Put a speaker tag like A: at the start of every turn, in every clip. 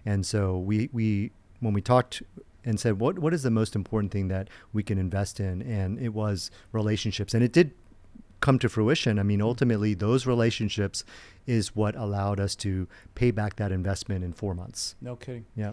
A: And so we when we talked and said, what is the most important thing that we can invest in? And it was relationships. And it did come to fruition. I mean, ultimately, those relationships is what allowed us to pay back that investment in 4 months.
B: No kidding.
A: Yeah.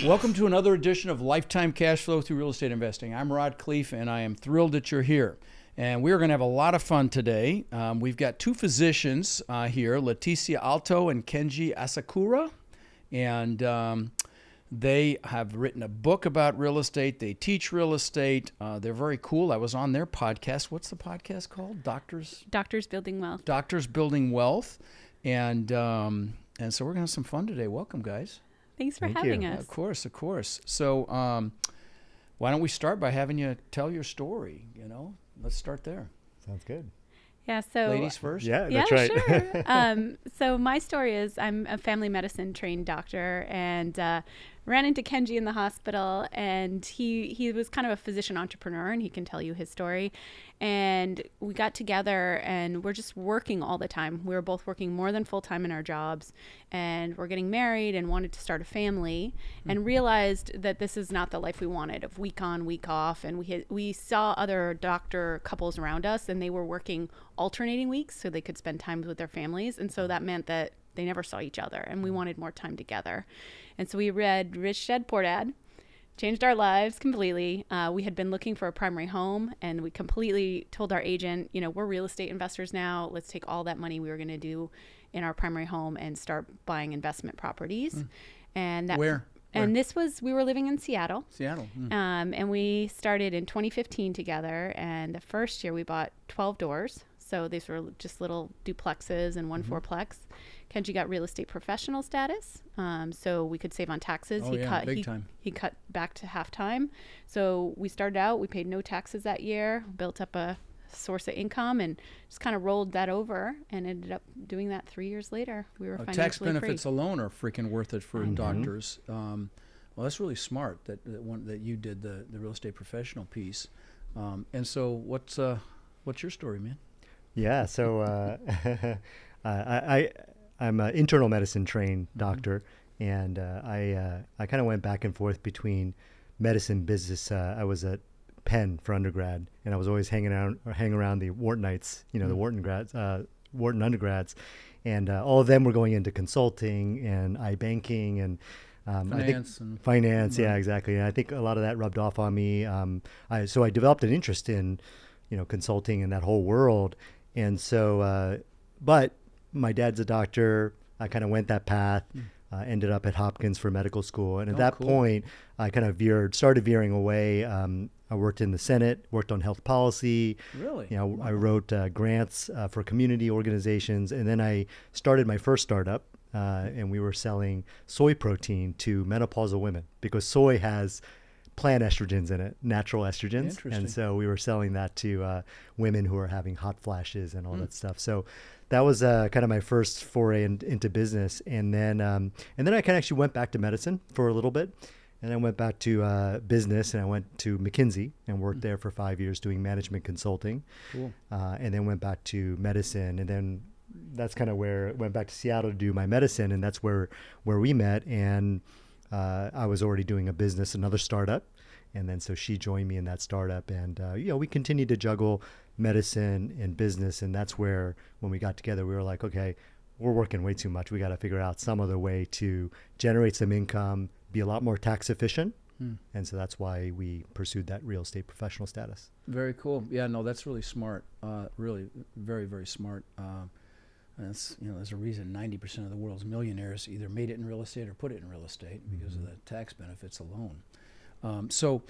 B: Welcome to another edition of Lifetime Cash Flow through Real Estate Investing. I'm Rod Khleif, and I am thrilled that you're here. And we're going to have a lot of fun today. We've got two physicians here, Leti and Kenji Asakura, and they have written a book about real estate. They teach real estate. They're very cool. I was on their podcast. What's the podcast called? Doctors
C: Building Wealth.
B: Doctors Building Wealth. And so we're going to have some fun today. Welcome, guys.
C: Thanks for having us.
B: Of course. So why don't we start by having you tell your story, Let's start there.
A: Sounds good.
C: Yeah, so...
B: Ladies first?
A: Yeah, that's right.
C: Sure. So my story is I'm a family medicine trained doctor and ran into Kenji in the hospital, and he was kind of a physician entrepreneur, and he can tell you his story. And we got together and we're just working all the time. We were both working more than full time in our jobs, and we're getting married and wanted to start a family and realized that this is not the life we wanted, of week on, week off. And we saw other doctor couples around us, and they were working alternating weeks so they could spend time with their families. And so that meant that they never saw each other, and we wanted more time together. And so we read Rich Dad Poor Dad, changed our lives completely. We had been looking for a primary home, and we completely told our agent, we're real estate investors now. Let's take all that money we were going to do in our primary home and start buying investment properties. And that
B: Where?
C: And this was, we were living in Seattle.
B: Mm.
C: And we started in 2015 together. And the first year we bought 12 doors. So these were just little duplexes and one fourplex. Kenji got real estate professional status, so we could save on taxes. He cut back to half time. So we started out, we paid no taxes that year, built up a source of income, and just kind of rolled that over and ended up doing that 3 years later. We were financially
B: tax benefits
C: free.
B: Alone are freaking worth it for doctors. Well, that's really smart that you did the real estate professional piece. And so what's your story, man?
A: Yeah, so I'm an internal medicine trained doctor, and I kind of went back and forth between medicine, business. I was at Penn for undergrad, and I was always hanging around the Whartonites, the Wharton undergrads, and all of them were going into consulting and iBanking and finance. Yeah, exactly. And I think a lot of that rubbed off on me. So I developed an interest in, consulting and that whole world. And so, but my dad's a doctor. I kind of went that path, ended up at Hopkins for medical school. And at that point, I kind of started veering away. I worked in the Senate, worked on health policy.
B: Really?
A: Wow. I wrote grants for community organizations. And then I started my first startup, and we were selling soy protein to menopausal women because soy has plant estrogens in it, natural estrogens. And so we were selling that to women who are having hot flashes and all that stuff. So that was kind of my first foray into business. And then I kind of actually went back to medicine for a little bit. And I went back to business, and I went to McKinsey and worked there for 5 years doing management consulting. Cool. And then went back to medicine. And then that's kind of where I went back to Seattle to do my medicine. And that's where we met. And I was already doing a business, another startup. And then so she joined me in that startup. And, we continued to juggle medicine and business. And that's where, when we got together, we were like, okay, we're working way too much. We got to figure out some other way to generate some income, be a lot more tax efficient. And so that's why we pursued that real estate professional status.
B: Very cool. Yeah, no, that's really smart. Really very, very smart. That's, there's a reason 90% of the world's millionaires either made it in real estate or put it in real estate because of the tax benefits alone. So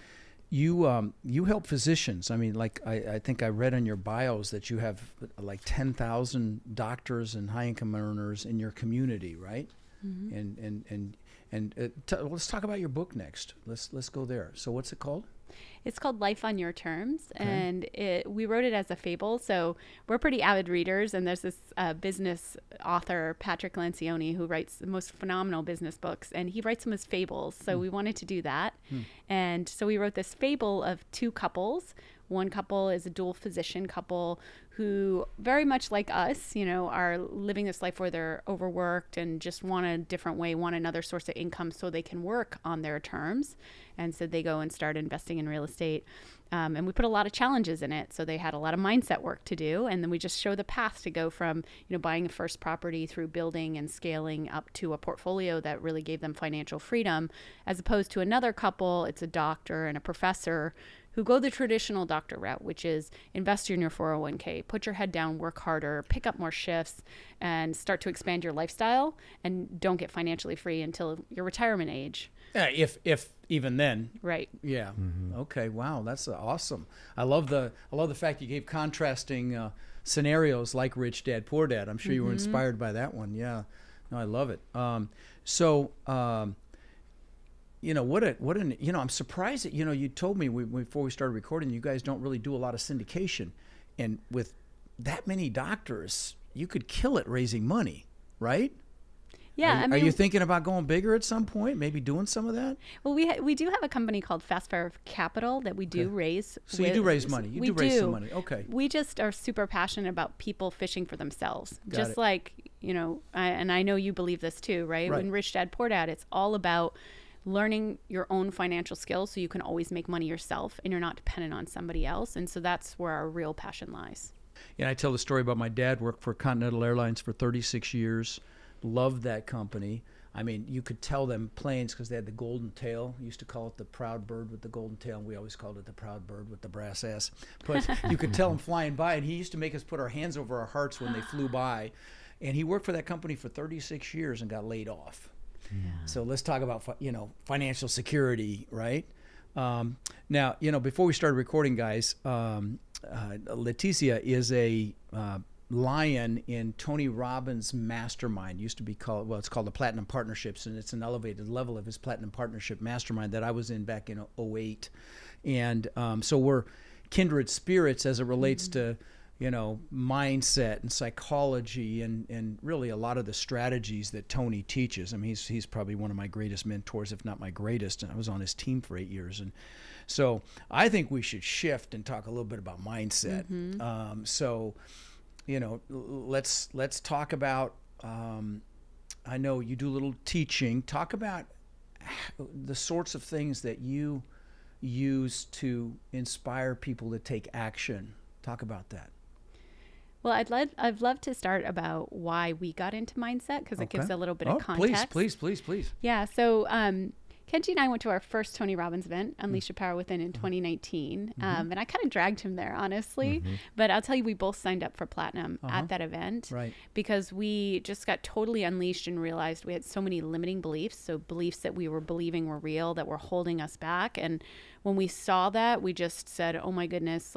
B: you help physicians. I mean, like I think I read in your bios that you have like 10,000 doctors and high income earners in your community, right? And let's talk about your book next. Let's go there. So what's it called?
C: It's called Life on Your Terms, and we wrote it as a fable. So we're pretty avid readers, and there's this business author, Patrick Lencioni, who writes the most phenomenal business books, and he writes them as fables. So we wanted to do that. And so we wrote this fable of two couples. One couple is a dual physician couple who, very much like us, are living this life where they're overworked and just want a different way, want another source of income so they can work on their terms. And so they go and start investing in real estate. And we put a lot of challenges in it. So they had a lot of mindset work to do. And then we just show the path to go from, buying a first property through building and scaling up to a portfolio that really gave them financial freedom, as opposed to another couple. It's a doctor and a professor who go the traditional doctor route, which is invest in your 401k, put your head down, work harder, pick up more shifts, and start to expand your lifestyle, and don't get financially free until your retirement age.
B: Yeah, if even then.
C: Right.
B: Yeah. Okay. Wow, that's awesome. I love the fact you gave contrasting scenarios like Rich Dad Poor Dad. I'm sure you were inspired by that one. Yeah. No, I love it. I'm surprised that, you told me before we started recording, you guys don't really do a lot of syndication. And with that many doctors, you could kill it raising money, right?
C: Yeah.
B: Are you thinking about going bigger at some point, maybe doing some of that?
C: Well, we do have a company called Fast Fire Capital that we do raise.
B: So you do raise money. You do raise some money. Okay.
C: We just are super passionate about people fishing for themselves.
B: Got it.
C: Like, I know you believe this too, right? When Rich Dad Poor Dad, it's all about learning your own financial skills so you can always make money yourself and you're not dependent on somebody else. And so that's where our real passion lies.
B: Yeah, I tell the story about my dad worked for Continental Airlines for 36 years, loved that company. I mean, you could tell them planes because they had the golden tail. We used to call it the proud bird with the golden tail. And we always called it the proud bird with the brass ass. But you could tell them flying by, and he used to make us put our hands over our hearts when they flew by. And he worked for that company for 36 years and got laid off. Yeah. So let's talk about, financial security, right? Now, before we started recording, guys, Leticia is a lion in Tony Robbins' mastermind. Used to be called, it's called the Platinum Partnerships, and it's an elevated level of his Platinum Partnership mastermind that I was in back in 2008. And so we're kindred spirits as it relates to mindset and psychology and really a lot of the strategies that Tony teaches. I mean, he's probably one of my greatest mentors, if not my greatest. And I was on his team for 8 years. And so I think we should shift and talk a little bit about mindset. Let's talk about, I know you do a little teaching. Talk about the sorts of things that you use to inspire people to take action. Talk about that.
C: Well, I'd love to start about why we got into mindset because it gives a little bit of context.
B: Please.
C: Yeah. So Kenji and I went to our first Tony Robbins event, Unleash Your Power Within, in 2019. And I kind of dragged him there, honestly. But I'll tell you, we both signed up for Platinum at that event because we just got totally unleashed and realized we had so many limiting beliefs. So beliefs that we were believing were real that were holding us back. And when we saw that, we just said, oh my goodness,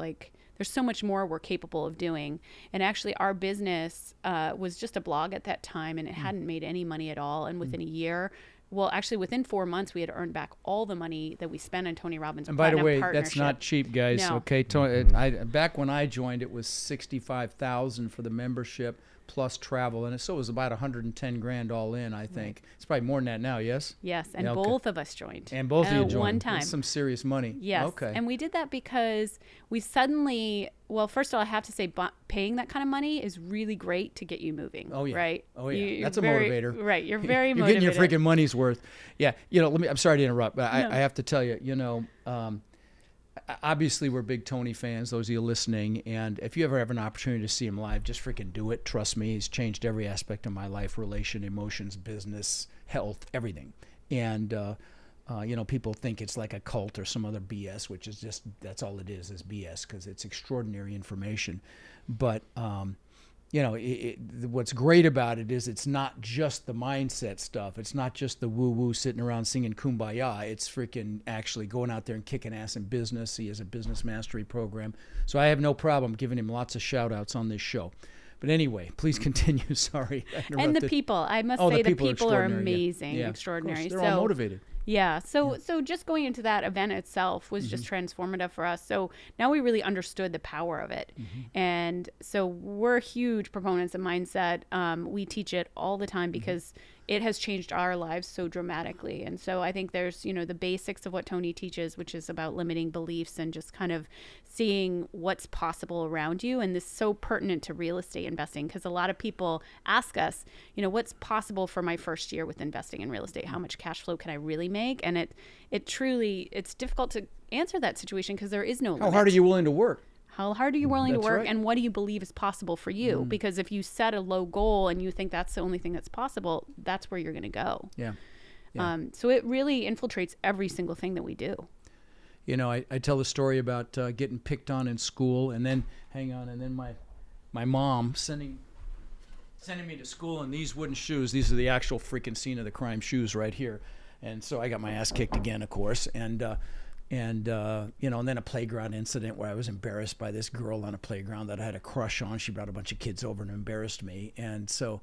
C: there's so much more we're capable of doing. And actually our business was just a blog at that time, and it hadn't made any money at all. And within a year, within 4 months, we had earned back all the money that we spent on Tony Robbins'
B: And by the way,
C: partnership.
B: that's not cheap, guys.
C: No.
B: Okay, back when I joined, it was $65,000 for the membership plus travel, and so it was about $110,000 all in. I think it's probably more than that now. Yes.
C: Yes, and both of us joined.
B: And both of you joined
C: one time.
B: That's some serious money.
C: Yes.
B: Okay.
C: And we did that because we suddenly. Well, first of all, I have to say, paying that kind of money is really great to get you moving. Oh yeah. Right.
B: Oh yeah. That's a motivator.
C: Right. You're very
B: you're
C: motivated.
B: Getting your freaking money's worth. Yeah. I'm sorry to interrupt, but I have to tell you. Obviously, we're big Tony fans, those of you listening, and if you ever have an opportunity to see him live, just freaking do it. Trust me, he's changed every aspect of my life, relation, emotions, business, health, everything. And, people think it's like a cult or some other BS, which is just, that's all it is BS, because it's extraordinary information. But, what's great about it is it's not just the mindset stuff. It's not just the woo-woo sitting around singing Kumbaya. It's freaking actually going out there and kicking ass in business. He has a business mastery program. So I have no problem giving him lots of shout-outs on this show. But anyway, please continue. Sorry.
C: And the people. I must say the people are amazing, extraordinary.
B: They're all motivated.
C: Yeah. So just going into that event itself was just transformative for us. So now we really understood the power of it. And so we're huge proponents of mindset. We teach it all the time because it has changed our lives so dramatically. And so I think there's, the basics of what Tony teaches, which is about limiting beliefs and just kind of seeing what's possible around you. And this is so pertinent to real estate investing because a lot of people ask us, what's possible for my first year with investing in real estate? How much cash flow can I really make? And it's difficult to answer that situation because there is no limit.
B: How hard are you willing to work?
C: How hard are you willing to work,
B: right.
C: and what do you believe is possible for you? Because if you set a low goal and you think that's the only thing that's possible, that's where you're going to go.
B: Yeah.
C: So it really infiltrates every single thing that we do.
B: I tell the story about getting picked on in school, and then my mom sending me to school in these wooden shoes. These are the actual freaking scene of the crime shoes right here. And so I got my ass kicked again, of course, and then a playground incident where I was embarrassed by this girl on a playground that I had a crush on. She brought a bunch of kids over and embarrassed me. And so,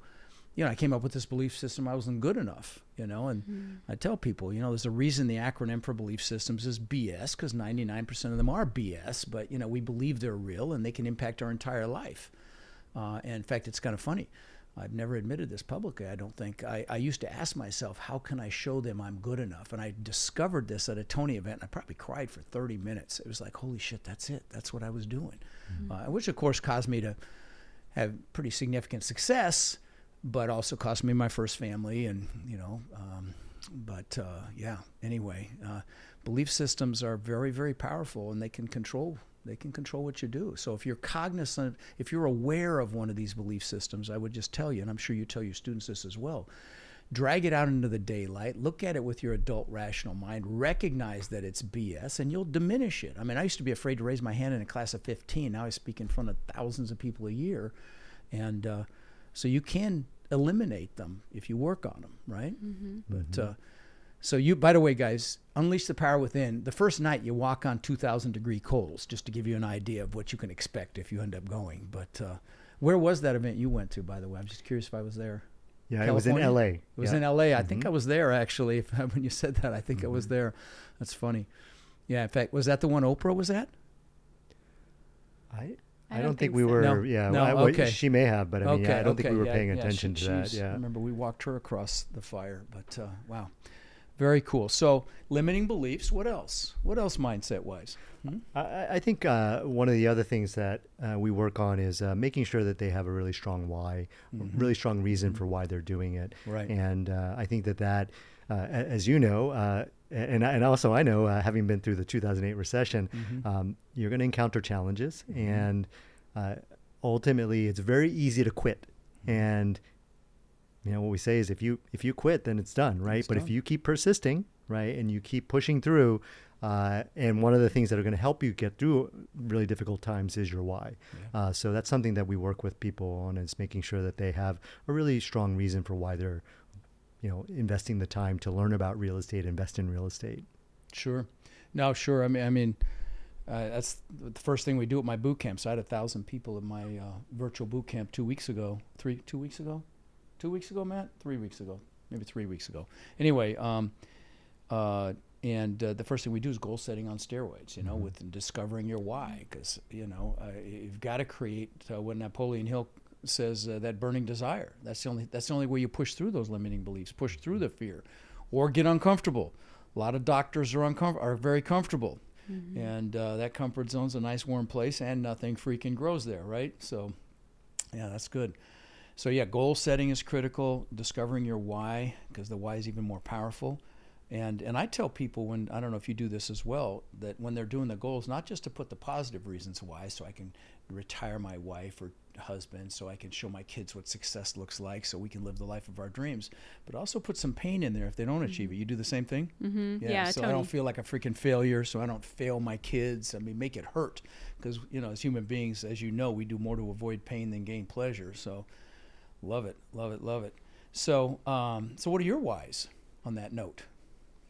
B: I came up with this belief system I wasn't good enough, and I tell people, there's a reason the acronym for belief systems is BS, because 99% of them are BS, but, we believe they're real and they can impact our entire life. And in fact, it's kind of funny. I've never admitted this publicly, I don't think. I used to ask myself, how can I show them I'm good enough? And I discovered this at a Tony event, and I probably cried for 30 minutes. It was like, holy shit, that's it. That's what I was doing. Which, of course, caused me to have pretty significant success, but also cost me my first family. And, anyway, belief systems are very, very powerful, and they can control what you do. So if you're cognizant, if you're aware of one of these belief systems, I would just tell you, and I'm sure you tell your students this as well, drag it out into the daylight, look at it with your adult rational mind, recognize that it's BS, and you'll diminish it. I mean, I used to be afraid to raise my hand in a class of 15. Now I speak in front of thousands of people a year. And so you can eliminate them if you work on them, right? But so you, by the way, guys, unleash the power within. The first night you walk on 2,000-degree coals, just to give you an idea of what you can expect if you end up going. But where was that event you went to, by the way? I'm just curious if I was there.
A: Yeah,
B: California?
A: it was in L.A.
B: It was in L.A. I think I was there, actually. When you said that, I think I was there. That's funny. Yeah, in fact, was that the one Oprah was at?
A: I don't think we
C: so.
A: were.
B: No,
A: Yeah,
B: no, okay.
A: She may have, but I mean, I don't think we were paying attention to that.
B: I
A: Yeah.
B: remember we walked her across the fire. But wow, very cool. So limiting beliefs. What else? What else mindset-wise?
A: I think one of the other things that we work on is making sure that they have a really strong why, really strong reason for why they're doing it.
B: Right.
A: And I think that as you know, and also I know, having been through the 2008 recession, you're going to encounter challenges, and ultimately it's very easy to quit. And what we say is if you quit, then it's done, right? But if you keep persisting, right, and you keep pushing through, and one of the things that are going to help you get through really difficult times is your why. So that's something that we work with people on, is making sure that they have a really strong reason for why they're investing the time to learn about real estate, invest in real estate.
B: Sure. No, sure. I mean, that's the first thing we do at my boot camp. So I had 1,000 people at my virtual boot camp 2 weeks ago. 2 weeks ago? 2 weeks ago, Matt? 3 weeks ago. Maybe 3 weeks ago. Anyway, and the first thing we do is goal setting on steroids, with discovering your why. Because, you've got to create, what Napoleon Hill says, that burning desire. That's the only way you push through those limiting beliefs, push through the fear, or get uncomfortable. A lot of doctors are very comfortable, and that comfort zone's a nice warm place, and nothing freaking grows there, right? So, yeah, that's good. So yeah, goal setting is critical. Discovering your why, because the why is even more powerful. And I tell people, I don't know if you do this as well, that when they're doing the goals, not just to put the positive reasons why, so I can retire my wife or husband, so I can show my kids what success looks like, so we can live the life of our dreams, but also put some pain in there if they don't achieve it. You do the same thing?
C: Yeah,
B: so
C: Tony.
B: I don't feel like a freaking failure, so I don't fail my kids. I mean, make it hurt, because as human beings, as you know, we do more to avoid pain than gain pleasure. So love it. So so what are your whys on that note?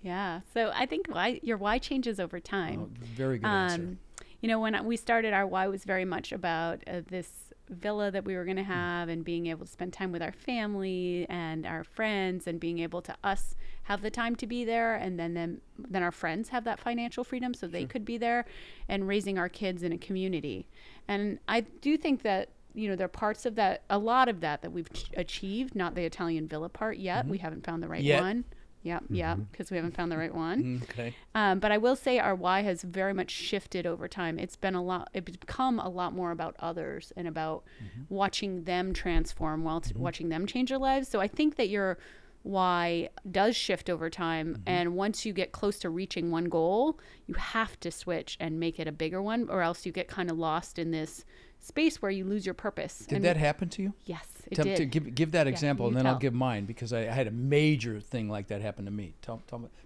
C: Yeah. So I think your why changes over time.
B: Very good answer.
C: When we started, our why was very much about this villa that we were going to have, and being able to spend time with our family and our friends, and being able to us have the time to be there, and then our friends have that financial freedom so they could be there, and raising our kids in a community. And I do think that, you know, there are parts of that, a lot of that we've achieved, not the Italian villa part yet. We haven't found the right one. Yeah, because we haven't found the right one.
B: Okay.
C: But I will say our why has very much shifted over time. It's become a lot more about others and about watching them transform while watching them change their lives. So I think that your why does shift over time. And once you get close to reaching one goal, you have to switch and make it a bigger one, or else you get kind of lost in this space where you lose your purpose.
B: Did that happen to you?
C: Yes, it did.
B: Give that example, and then
C: tell.
B: I'll give mine, because I had a major thing like that happen to me. Talk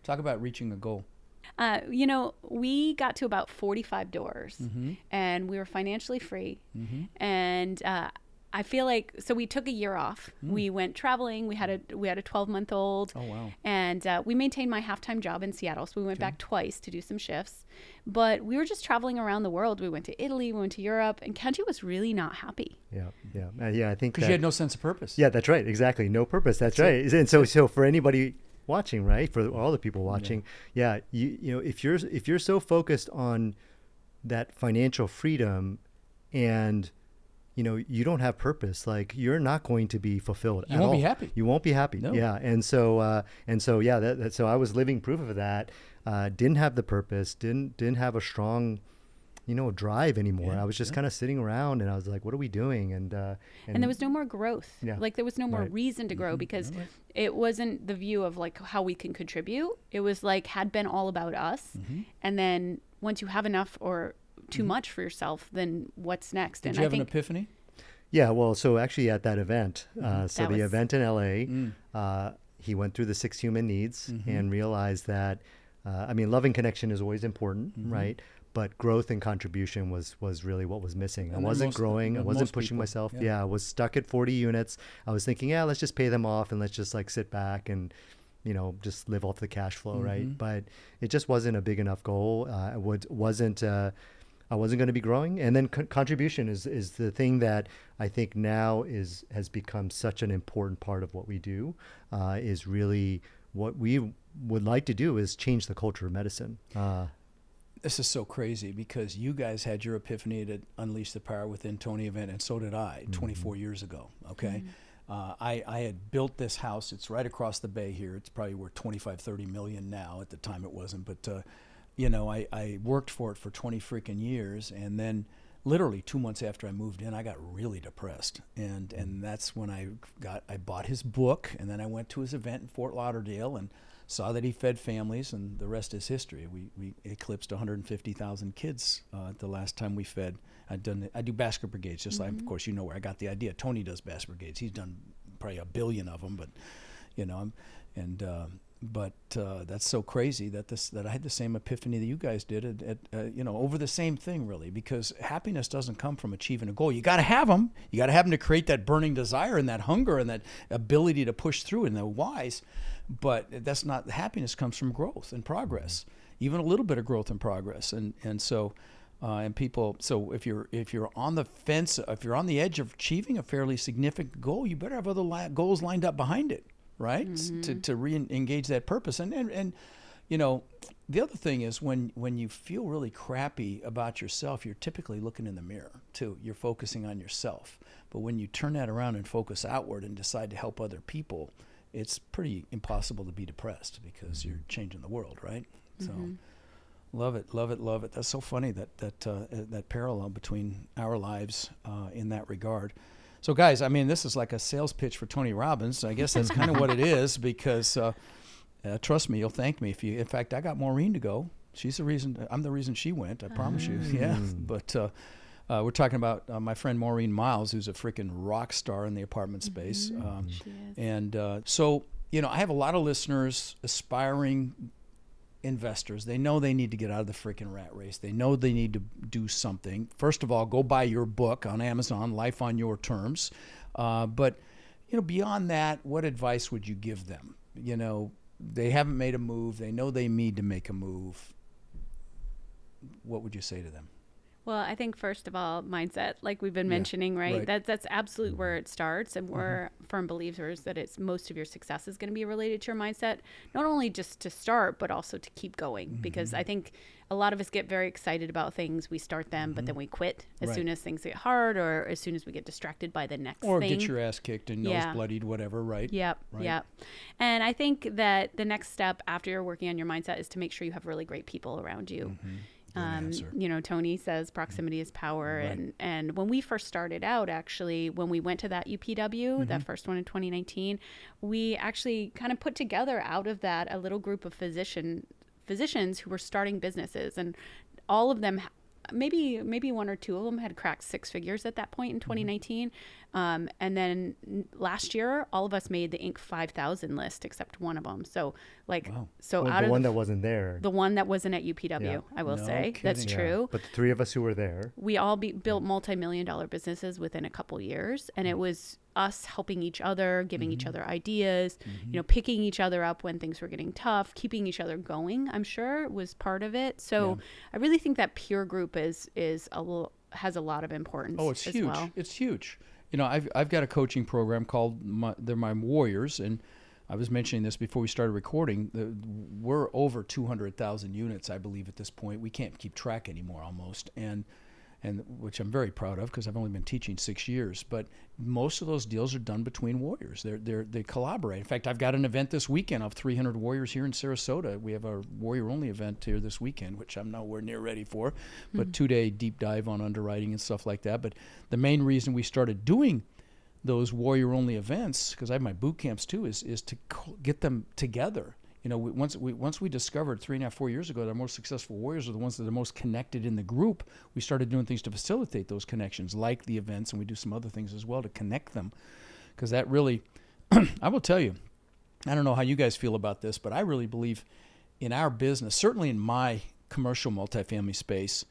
B: about reaching a goal.
C: You know, we got to about 45 doors, and we were financially free. And I feel like, so we took a year off. We went traveling. We had a 12-month-old.
B: Oh, wow.
C: And we maintained my half-time job in Seattle. So we went back twice to do some shifts. But we were just traveling around the world. We went to Italy, we went to Europe, and Kenji was really not happy.
A: I think
B: because you had no sense of purpose.
A: Yeah, that's right. Exactly. No purpose. That's right. And so for anybody watching, right, for all the people watching, you know, if you're so focused on that financial freedom, and you know, you don't have purpose, like, you're not going to be fulfilled.
B: You won't be happy.
A: You won't be happy.
B: No.
A: Yeah. And so so I was living proof of that. Didn't have the purpose, didn't have a strong, you know, drive anymore. I was just kind of sitting around, and I was like, what are we doing? And
C: there was no more growth. Like, there was no more reason to grow, because it wasn't the view of like how we can contribute. It was like, had been all about us. And then once you have enough or too much for yourself, then what's next?
B: Did you have an epiphany?
A: Yeah, well, so actually at that event, the event in LA, he went through the 6 human needs and realized that, I mean, love and connection is always important, right? But growth and contribution was really what was missing. I wasn't growing. I wasn't pushing myself. I was stuck at 40 units. I was thinking, let's just pay them off and let's just like sit back and, you know, just live off the cash flow, right? But it just wasn't a big enough goal. I wasn't going to be growing. And then contribution is the thing that I think now has become such an important part of what we do, is really what we would like to do is change the culture of medicine.
B: This is so crazy, because you guys had your epiphany to unleash the power within Tony event, and so did I 24 years ago. Okay. I had built this house. It's right across the bay here. It's probably worth 25-30 million now. At the time it wasn't, but you know, I worked for it for 20 freaking years, and then literally 2 months after I moved in, I got really depressed, and that's when I bought his book, and then I went to his event in Fort Lauderdale and saw that he fed families, and the rest is history. We eclipsed 150,000 kids the last time we fed. I do basket brigades, just like, of course, you know where I got the idea. Tony does basket brigades. He's done probably 1 billion of them, but you know, but that's so crazy that I had the same epiphany that you guys did you know, over the same thing, really, because happiness doesn't come from achieving a goal. You got to have them. You got to have them to create that burning desire and that hunger and that ability to push through and the whys. But that's not, happiness comes from growth and progress, even a little bit of growth and progress. And so and people, so if you're on the fence, if you're on the edge of achieving a fairly significant goal, you better have other goals lined up behind it. Right? To re-engage that purpose. And you know, the other thing is when you feel really crappy about yourself, you're typically looking in the mirror too. You're focusing on yourself. But when you turn that around and focus outward and decide to help other people, it's pretty impossible to be depressed, because you're changing the world, right? So love it, love it, love it. That's so funny, that parallel between our lives in that regard. So guys, I mean, this is like a sales pitch for Tony Robbins. I guess that's kind of what it is, because trust me, you'll thank me if you. In fact, I got Maureen to go. She's the reason. I'm the reason she went. I promise you. Yeah. But we're talking about my friend Maureen Miles, who's a freaking rock star in the apartment space.
C: She is.
B: And so, you know, I have a lot of listeners, aspiring investors. They know they need to get out of the freaking rat race. They know they need to do something. First of all, go buy your book on Amazon, Life on Your Terms. But, you know, beyond that, what advice would you give them? You know, they haven't made a move. They know they need to make a move. What would you say to them?
C: Well, I think first of all, mindset, like we've been
B: Yeah,
C: mentioning, right?
B: right.
C: That's absolutely where it starts, and we're firm believers that it's most of your success is going to be related to your mindset, not only just to start, but also to keep going. Because I think a lot of us get very excited about things. We start them, but then we quit as
B: Right.
C: soon as things get hard, or as soon as we get distracted by the next
B: Or
C: thing.
B: get your ass kicked and nose
C: Yeah.
B: bloodied, whatever, right?
C: Yep.
B: Right.
C: Yep. And I think that the next step after you're working on your mindset is to make sure you have really great people around you.
B: Good answer.
C: You know, Tony says proximity is power.
B: Right.
C: And when we first started out, actually, when we went to that UPW, that first one in 2019, we actually kind of put together out of that a little group of physicians who were starting businesses, and all of them, maybe one or two of them had cracked six figures at that point in 2019. And then last year, all of us made the Inc. 5,000 list except one of them. So like, so
A: Well,
C: out
A: the
C: of
A: one that wasn't there.
C: the one that wasn't at UPW,
A: Yeah.
C: I will
B: No
C: say that's
B: kidding.
C: true.
A: But the three of us who were there.
C: We all built multi-million-dollar businesses within a couple years, and it was us helping each other, giving each other ideas, you know, picking each other up when things were getting tough, keeping each other going. I'm sure was part of it. So I really think that peer group has a lot of importance.
B: Oh, it's
C: as
B: huge.
C: well.
B: It's huge. You know, I've got a coaching program called they're my Warriors, and I was mentioning this before we started recording. We're over 200,000 units, I believe, at this point. We can't keep track anymore, almost, and which I'm very proud of because I've only been teaching 6 years. But most of those deals are done between warriors. They collaborate. In fact, I've got an event this weekend of 300 warriors here in Sarasota. We have a warrior-only event here this weekend, which I'm nowhere near ready for, but 2-day deep dive on underwriting and stuff like that. But the main reason we started doing those warrior-only events, because I have my boot camps too, is to get them together. You know, once we discovered 3.5-4 years ago that our most successful warriors are the ones that are most connected in the group, we started doing things to facilitate those connections, like the events, and we do some other things as well to connect them. Because that really, I will tell you, I don't know how you guys feel about this, but I really believe in our business, certainly in my commercial multifamily space,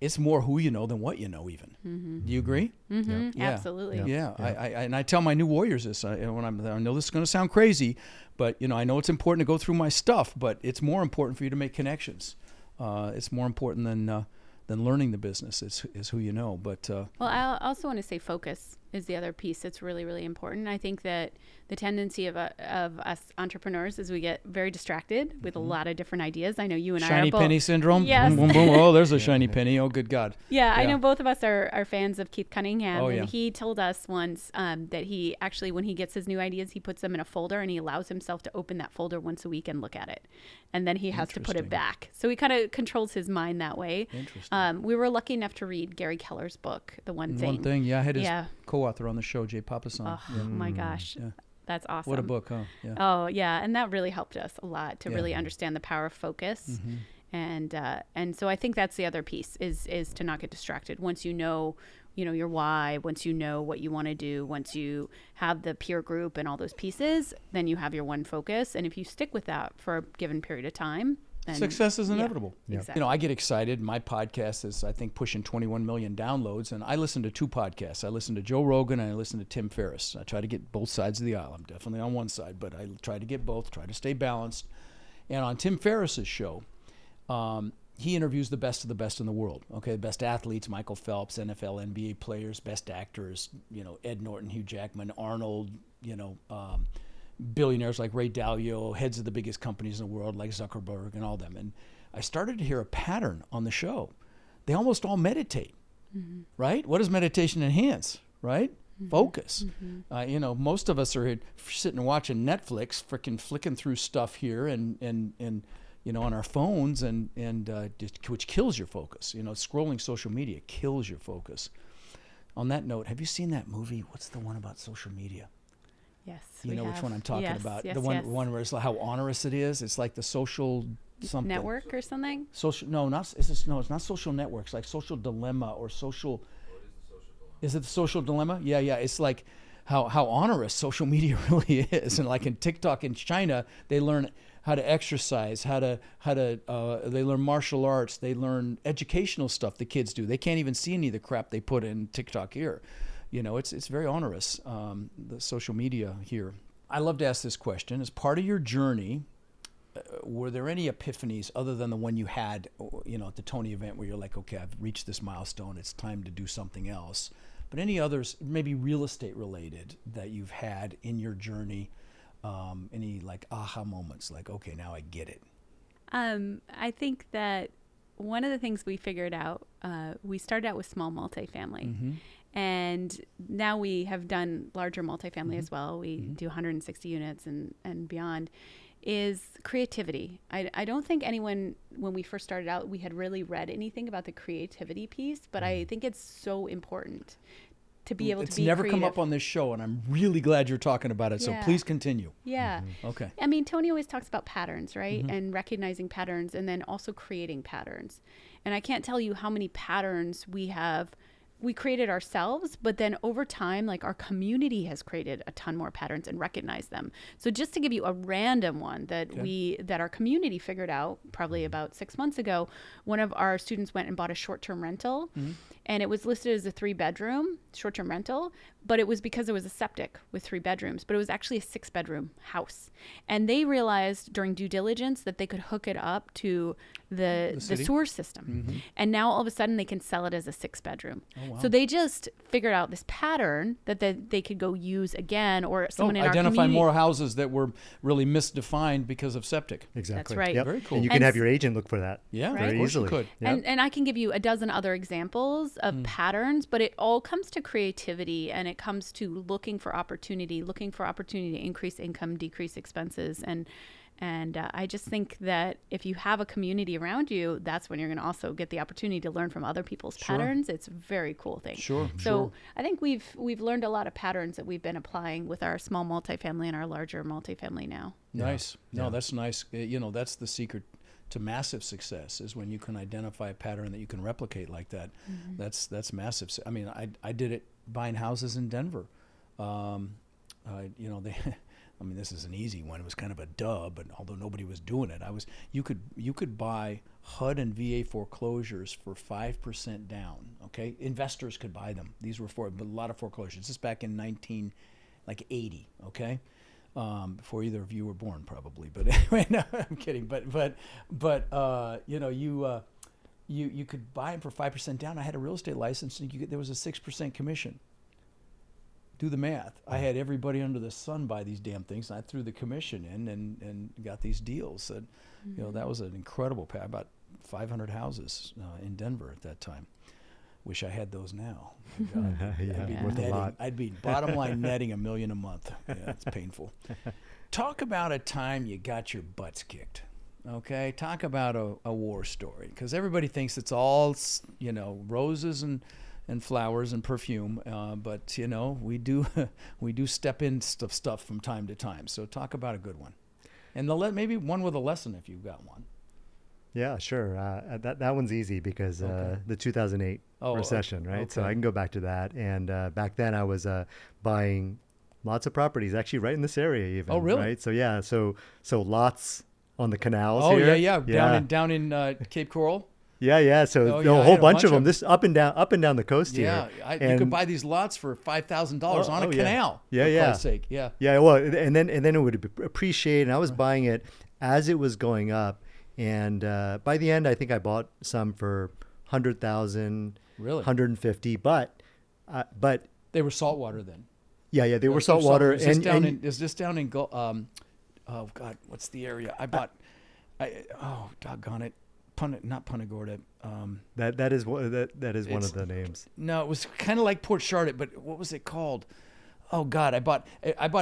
B: it's more who you know than what you know even. Do you agree?
C: Mm-hmm.
B: Yeah.
C: Absolutely.
B: Yeah. I tell my new warriors this. I know this is going to sound crazy, but you know, I know it's important to go through my stuff, but it's more important for you to make connections. It's more important than learning the business. Is who you know. But
C: well, I also want to say focus is the other piece that's really, really important. I think that the tendency of us entrepreneurs is we get very distracted with a lot of different ideas. I know you and I are
B: shiny
C: both.
B: penny syndrome.
C: Yes.
B: Boom, boom, boom. Oh, there's a shiny penny. Oh, good God.
C: Yeah, I
B: Yeah.
C: know both of us are fans of Keith Cunningham,
B: Oh,
C: and
B: yeah.
C: he told us once that he actually, when he gets his new ideas, he puts them in a folder, and he allows himself to open that folder once a week and look at it, and then he has to put it
B: Interesting.
C: back. So he kind of controls his mind that way.
B: Interesting.
C: We were lucky enough to read Gary Keller's book, The One Thing.
B: One thing. Yeah, I had his
C: Yeah.
B: co-author on the show, Jay Papasan.
C: Oh my gosh,
B: Yeah.
C: that's awesome.
B: What a book, huh? Yeah.
C: Oh yeah, and that really helped us a lot to
B: Yeah.
C: really understand the power of focus,
B: Mm-hmm.
C: and so I think that's the other piece is to not get distracted. Once you know your why, once you know what you want to do, once you have the peer group and all those pieces, then you have your one focus, and if you stick with that for a given period of time, then
B: Success is inevitable.
A: Yeah.
C: Exactly.
B: You know, I get excited. My podcast is, I think, pushing 21 million downloads, and I listen to two podcasts. I listen to Joe Rogan and I listen to Tim Ferriss. I try to get both sides of the aisle. I'm definitely on one side, but I try to get both, try to stay balanced. And on Tim Ferriss's show, he interviews the best of the best in the world. Okay, best athletes, Michael Phelps, NFL, NBA players, best actors, you know, Ed Norton, Hugh Jackman, Arnold, you know, billionaires like Ray Dalio, heads of the biggest companies in the world like Zuckerberg and all them. And I started to hear a pattern on the show. They almost all meditate, right? What does meditation enhance, right? Focus. You know, most of us are sitting watching Netflix, freaking flicking through stuff here and you know, on our phones and which kills your focus. You know, scrolling social media kills your focus. On that note, have you seen that movie? What's the one about social media?
C: yes,
B: You
C: we
B: know which
C: have.
B: one I'm talking
C: Yes,
B: about?
C: yes,
B: The one
C: yes.
B: one where it's like how onerous it is. It's like the social something.
C: network or something.
B: Social it's not social networks, like social dilemma or social. Is it the social dilemma? Yeah. It's like how onerous social media really is, and like in TikTok in China, they learn how to exercise, how to they learn martial arts, they learn educational stuff the kids do. They can't even see any of the crap they put in TikTok here. You know, it's very onerous, the social media here. I love to ask this question. As part of your journey, were there any epiphanies other than the one you had, at the Tony event where you're like, okay, I've reached this milestone, it's time to do something else? But any others, maybe real estate related, that you've had in your journey? Any like aha moments, like, okay, now I get it?
C: I think that one of the things we figured out, we started out with small multifamily, and now we have done larger multifamily as well. We do 160 units and beyond, is creativity. I don't think anyone, when we first started out, we had really read anything about the creativity piece, but I think it's so important to be able to be creative. It's never
B: come up on this show, and I'm really glad you're talking about it. So please continue.
C: Yeah.
B: Okay.
C: I mean, Tony always talks about patterns, right? And recognizing patterns, and then also creating patterns. And I can't tell you how many patterns we created ourselves, but then over time, like, our community has created a ton more patterns and recognized them. So just to give you a random one that our community figured out probably about 6 months ago, one of our students went and bought a short-term rental, and it was listed as a 3-bedroom short-term rental, but it was because it was a septic with 3 bedrooms, but it was actually a 6-bedroom house. And they realized during due diligence that they could hook it up to the sewer system. And now all of a sudden they can sell it as a 6-bedroom. Oh, wow. So they just figured out this pattern that they could go use again, or someone in our community.
B: Identify more houses that were really misdefined because of septic.
A: Exactly.
C: That's right.
A: Yep.
B: Very cool.
A: And you can have your agent look for that.
B: Yeah,
A: very easily.
B: Could.
A: Yep.
C: And I can give you a dozen other examples of patterns, but it all comes to creativity, and it comes to looking for opportunity to increase income, decrease expenses. And I just think that if you have a community around you, that's when you're going to also get the opportunity to learn from other people's patterns. It's a very cool thing. So I think we've learned a lot of patterns that we've been applying with our small multifamily and our larger multifamily now.
B: Nice. No, that's nice. That's the secret to massive success, is when you can identify a pattern that you can replicate like that. That's massive. I mean, I did it buying houses in Denver. This is an easy one. It was kind of a dub, but although nobody was doing it, you could buy HUD and VA foreclosures for 5% down. Okay, investors could buy them. These were but a lot of foreclosures. This is back in 1980. Okay, before either of you were born, probably. But anyway, no, I'm kidding. But you could buy them for 5% down. I had a real estate license, and there was a 6% commission. Do the math. I had everybody under the sun buy these damn things, and I threw the commission in and got these deals. That, that was an incredible I bought 500 houses in Denver at that time. Wish I had those now.
A: I'd be worth a lot.
B: I'd be bottom line netting $1 million a month. Yeah, it's painful. Talk about a time you got your butts kicked. Okay, talk about a war story, because everybody thinks it's all roses and flowers and perfume, but we do step in stuff from time to time. So talk about a good one, and maybe one with a lesson if you've got one.
A: Yeah, sure. That one's easy because the 2008 recession, right? Okay. So I can go back to that. And back then I was buying lots of properties, actually right in this area even.
B: Oh, really?
A: Right? So yeah, so lots on the canals.
B: Oh,
A: here.
B: yeah. Down in Cape Coral.
A: Yeah. So a whole bunch of them. This up and down the coast here.
B: Yeah, you could buy these lots for $5,000 on a canal.
A: Yeah,
B: for
A: yeah.
B: Christ's sake. Yeah.
A: Yeah. Well, and then it would appreciate. And I was buying it as it was going up. And by the end, I think I bought some for 100,000,
B: really,
A: 150. But
B: they were saltwater then.
A: Yeah, they were saltwater.
B: Is this down in oh God, what's the area? I bought. Doggone it. Not Punta Gorda.
A: That is one of the names.
B: No, it was kind of like Port Charlotte, but what was it called? Oh God, I bought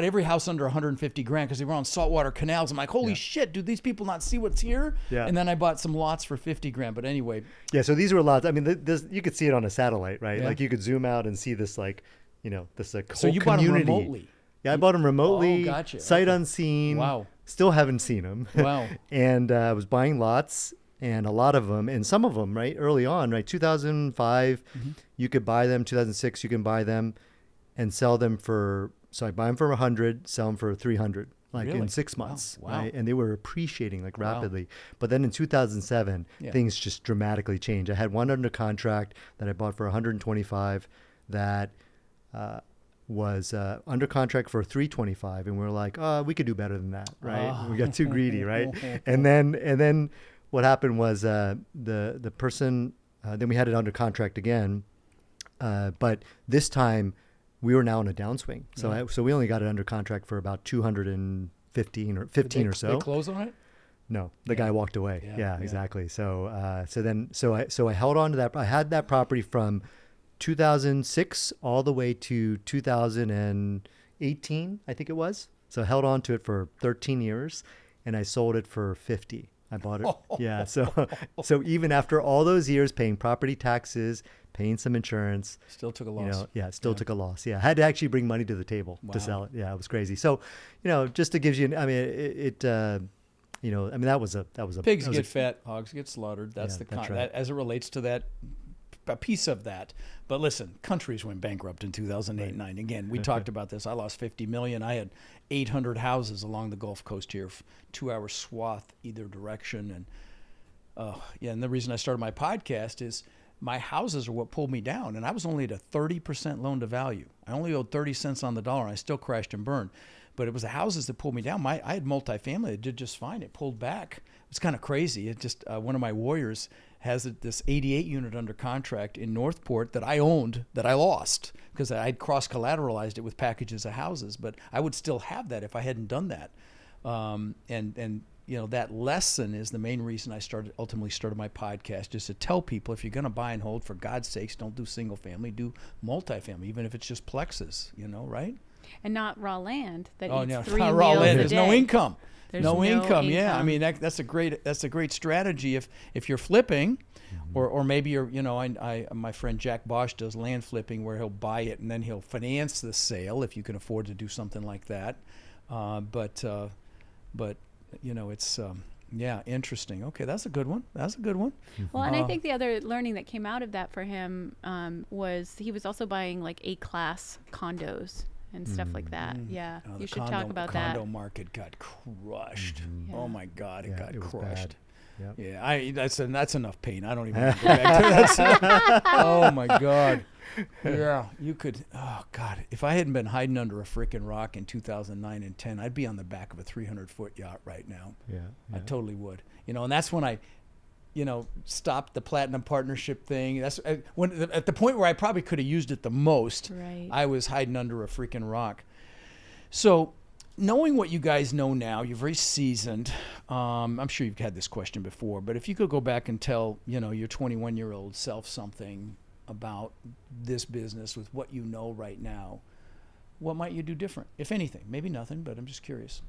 B: every house under 150 grand because they were on saltwater canals. I'm like, holy shit, do these people not see what's here?
A: Yeah.
B: And then I bought some lots for 50 grand. But anyway.
A: Yeah. So these were lots. I mean, you could see it on a satellite, right?
B: Yeah.
A: Like you could zoom out and see this, like, this whole
B: so you
A: community.
B: Bought them remotely.
A: Yeah, I bought them remotely.
B: Oh, gotcha.
A: Sight unseen.
B: Wow.
A: Still haven't seen them.
B: Wow.
A: And I was buying lots. And a lot of them, and some of them, right, early on, right, 2005, you could buy them. 2006, you can buy them and sell them so I buy them for 100, sell them for 300, like
B: really?
A: In 6 months.
B: Wow.
A: Right? And they were appreciating like rapidly. Wow. But then in 2007, things just dramatically changed. I had one under contract that I bought for 125 that was under contract for 325, and we were like, oh, we could do better than that, right? We got too greedy, right? And then what happened was the person, then we had it under contract again, but this time we were now in a downswing. So so we only got it under contract for about 215 or 15 or so.
B: They close on it?
A: No, the guy walked away.
B: Yeah,
A: Yeah,
B: yeah.
A: exactly. So I held on to that. I had that property from 2006 all the way to 2018, I think it was. So I held on to it for 13 years, and I sold it for 50. I bought it. Yeah. So even after all those years paying property taxes, paying some insurance,
B: Still took a loss.
A: still took a loss. Yeah. I had to actually bring money to the table to sell it. Yeah. It was crazy. So, just to give you, that was a
B: Pigs
A: that was
B: get fat, hogs get slaughtered. That's
A: Yeah,
B: the
A: that's right.
B: that, as it relates to that, a piece of that. But listen, countries went bankrupt in 2008 and 9. Again, we talked about this. I lost $50 million. I had 800 houses along the Gulf Coast here, 2-hour swath either direction. And and the reason I started my podcast is my houses are what pulled me down. And I was only at a 30% loan to value. I only owed 30 cents on the dollar, and I still crashed and burned. But it was the houses that pulled me down. I had multifamily. It did just fine. It pulled back. It's kind of crazy. It just one of my warriors has this 88 unit under contract in Northport that I owned that I lost because I'd cross-collateralized it with packages of houses. But I would still have that if I hadn't done that. That lesson is the main reason I ultimately started my podcast, just to tell people, if you're going to buy and hold, for God's sakes, don't do single family, do multifamily, even if it's just plexes, right?
C: And not raw land that
B: Oh
C: eats
B: no,
C: 3
B: not raw
C: meals
B: land.
C: a
B: There's no
C: day.
B: income.
C: There's
B: no income. Yeah, I
C: income.
B: mean that's a great strategy if you're flipping, or maybe you're my friend Jack Bosch does land flipping, where he'll buy it and then he'll finance the sale if you can afford to do something like that. But it's interesting. Okay, that's a good one.
C: Well, and I think the other learning that came out of that for him was he was also buying like A-class condos and stuff like that. Yeah, you should talk about that.
B: The condo market got crushed.
C: Yeah.
B: Oh my God, it got
A: it was
B: crushed.
A: bad. Yep.
B: Yeah, that's enough pain. I don't even want to go back to that. Oh my God. Yeah, you could. Oh God, if I hadn't been hiding under a freaking rock in 2009 and 10, I'd be on the back of a 300-foot yacht right now.
A: Yeah.
B: I totally would. And that's when I stopped the platinum partnership thing. That's when at the point where I probably could have used it the most.
C: Right.
B: I was hiding under a freaking rock. So, knowing what you guys know now, you're very seasoned. I'm sure you've had this question before, but if you could go back and tell your 21-year-old self something about this business with what you know right now, what might you do different, if anything? Maybe nothing, but I'm just curious.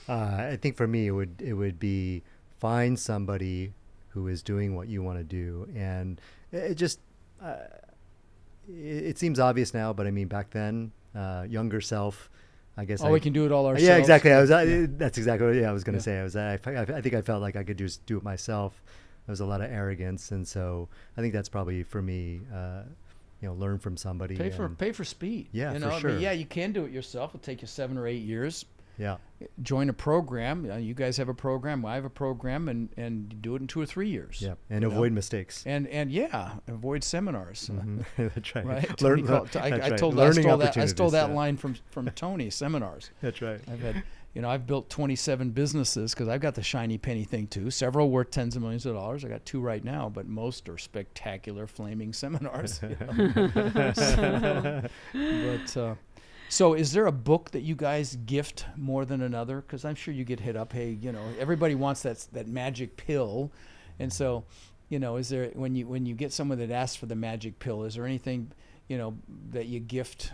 A: I think for me, it would be find somebody who is doing what you want to do. And it just, it seems obvious now, but I mean, back then, younger self, I guess.
B: We can do it all ourselves.
A: Yeah, exactly. That's exactly what I was going to say. I think I felt like I could just do it myself. There was a lot of arrogance. And so I think that's probably for me, learn from somebody.
B: Pay for speed.
A: Yeah,
B: for
A: sure.
B: I mean, you can do it yourself. It'll take you 7 or 8 years.
A: Yeah.
B: Join a program. You guys have a program. I have a program, and do it in 2 or 3 years.
A: Yeah, and avoid mistakes.
B: And avoid seminars.
A: Mm-hmm. That's right.
B: Right.
A: I
B: stole that line from Tony. Seminars.
A: That's right.
B: I've built 27 businesses because I've got the shiny penny thing too. Several worth tens of millions of dollars. I got 2 right now, but most are spectacular, flaming seminars. So is there a book that you guys gift more than another? Because I'm sure you get hit up. Hey, everybody wants that magic pill, and so, is there when you get someone that asks for the magic pill, is there anything, that you gift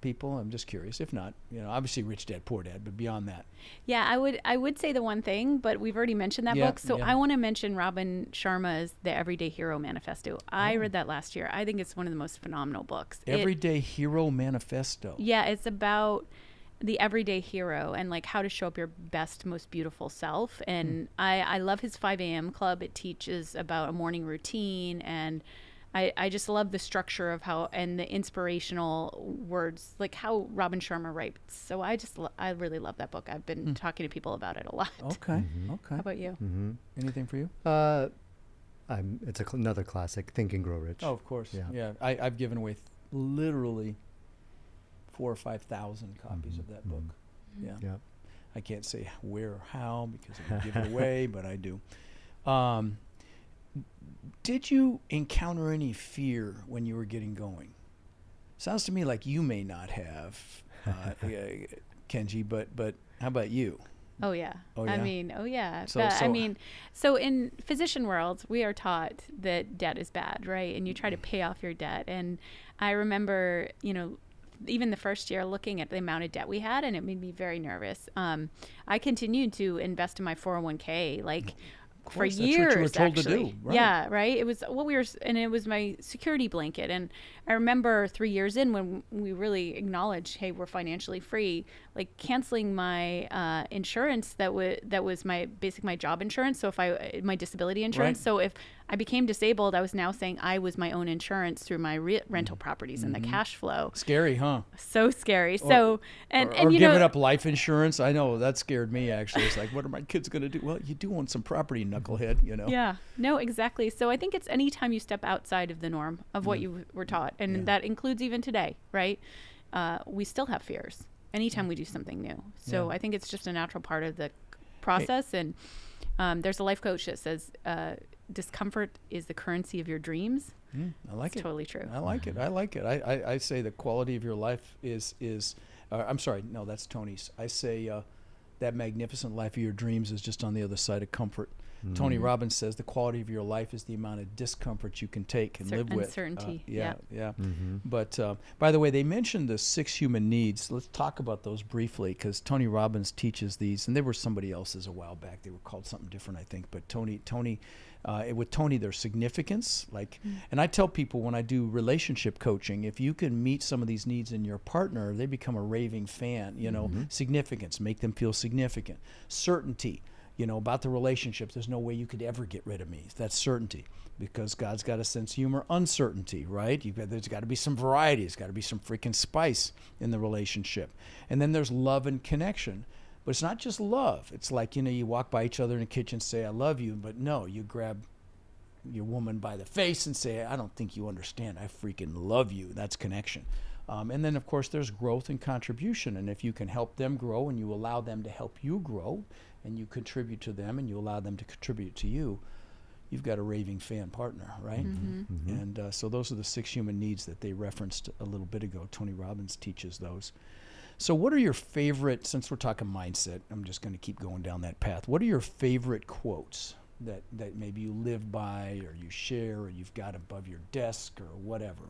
B: people? I'm just curious. If not, obviously Rich Dad Poor Dad, but beyond that.
C: Yeah, I would say the one thing, but we've already mentioned that book. So I want to mention Robin Sharma's The Everyday Hero Manifesto. I read that last year. I think it's one of the most phenomenal books.
B: Everyday Hero Manifesto.
C: Yeah, it's about the everyday hero and like how to show up your best, most beautiful self. And I love his 5 a.m. club. It teaches about a morning routine, and I just love the structure of how, and the inspirational words, like how Robin Sharma writes. So I really love that book. I've been talking to people about it a lot.
B: Okay.
C: How about you?
A: Mm-hmm.
B: Anything for you?
A: It's another classic, Think and Grow Rich.
B: Oh, of course.
A: Yeah.
B: I've given away literally 4,000 or 5,000 copies of that book. Yeah.
A: Yeah.
B: I can't say where or how because I would give it away, but I do. Did you encounter any fear when you were getting going? Sounds to me like you may not have, Kenji, but how about you?
C: Oh yeah.
B: Oh, yeah?
C: I mean, oh yeah.
B: So-
C: So in physician worlds, we are taught that debt is bad, right? And you try to pay off your debt. And I remember, even the first year looking at the amount of debt we had, and it made me very nervous. I continued to invest in my 401k, for
B: course, that's what
C: years.
B: you were told to
C: actually.
B: do, right.
C: Yeah, right. It was what we were, and it was my security blanket. And I remember 3 years in when we really acknowledged, hey, we're financially free, canceling my insurance that was my job insurance. So if my disability insurance.
B: Right.
C: So if I became disabled, I was now saying I was my own insurance through my rental properties and the cash flow.
B: Scary, huh?
C: So scary.
B: Or giving up life insurance. I know that scared me actually. It's like, what are my kids going to do? Well, you do own some property, knucklehead,
C: Yeah, no, exactly. So I think it's any time you step outside of the norm of what you were taught, and that includes even today, right? We still have fears anytime we do something new. So I think it's just a natural part of the process. And there's a life coach that says discomfort is the currency of your dreams.
B: I like
C: It's
B: it.
C: totally true.
B: I like it. I like it. I say the quality of your life is I'm sorry, no, that's Tony's. I say that magnificent life of your dreams is just on the other side of comfort. Tony Robbins says the quality of your life is the amount of discomfort you can take and live with.
C: Uncertainty.
B: Yeah. But by the way, they mentioned the 6 human needs. Let's talk about those briefly because Tony Robbins teaches these, and they were somebody else's a while back. They were called something different, I think. But with Tony, there's significance. And I tell people when I do relationship coaching, if you can meet some of these needs in your partner, they become a raving fan. Significance, make them feel significant. Certainty. About the relationships, there's no way you could ever get rid of me. That's certainty, because God's got a sense of humor. Uncertainty, right? There's got to be some variety. There's got to be some freaking spice in the relationship. And then there's love and connection. But it's not just love. It's like, you walk by each other in the kitchen and say, I love you. But no, you grab your woman by the face and say, I don't think you understand. I freaking love you. That's connection. And then, of course, there's growth and contribution. And if you can help them grow and you allow them to help you grow, and you contribute to them and you allow them to contribute to you, you've got a raving fan partner, right? And so those are the 6 human needs that they referenced a little bit ago. Tony Robbins teaches those. So what are your favorite, since we're talking mindset, I'm just going to keep going down that path. What are your favorite quotes that maybe you live by or you share or you've got above your desk or whatever?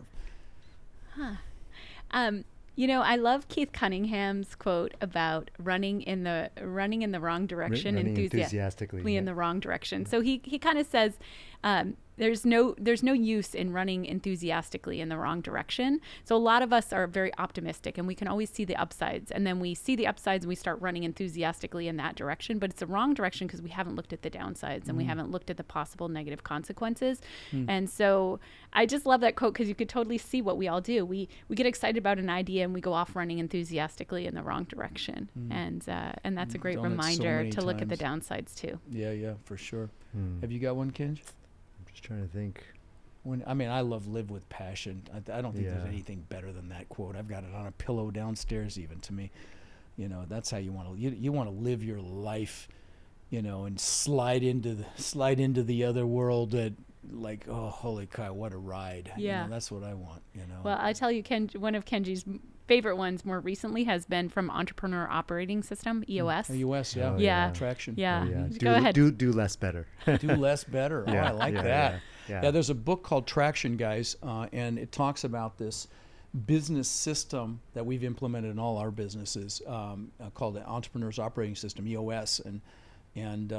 C: I love Keith Cunningham's quote about running in the wrong direction,
A: Running enthusiastically
C: in the wrong direction. So he kind of says there's no use in running enthusiastically in the wrong direction. So a lot of us are very optimistic and we can always see the upsides, and then we see the upsides and we start running enthusiastically in that direction, but it's the wrong direction because we haven't looked at the downsides and we haven't looked at the possible negative consequences. And so I just love that quote because you could totally see what we all do. We get excited about an idea and we go off running enthusiastically in the wrong direction. And that's a great
B: Done it so
C: reminder
B: many
C: to look at the
B: times.
C: downsides too.
B: Yeah, for sure. Have you got one, Kenji?
A: Just trying to think.
B: I love live with passion. I don't think there's anything better than that quote. I've got it on a pillow downstairs even to me. That's how you want to you want to live your life, and slide into the other world at oh, holy cow, what a ride.
C: Yeah.
B: That's what I want,
C: Well, I tell you, one of Kenji's favorite ones more recently has been from Entrepreneur Operating System, EOS.
B: EOS,
A: Oh,
C: Yeah.
B: Traction.
C: Yeah.
A: Oh, yeah.
C: Go ahead.
A: Do less better.
B: Do less better. Oh, I like that.
A: Yeah.
B: There's a book called Traction, guys, and it talks about this business system that we've implemented in all our businesses called the Entrepreneur's Operating System, EOS, and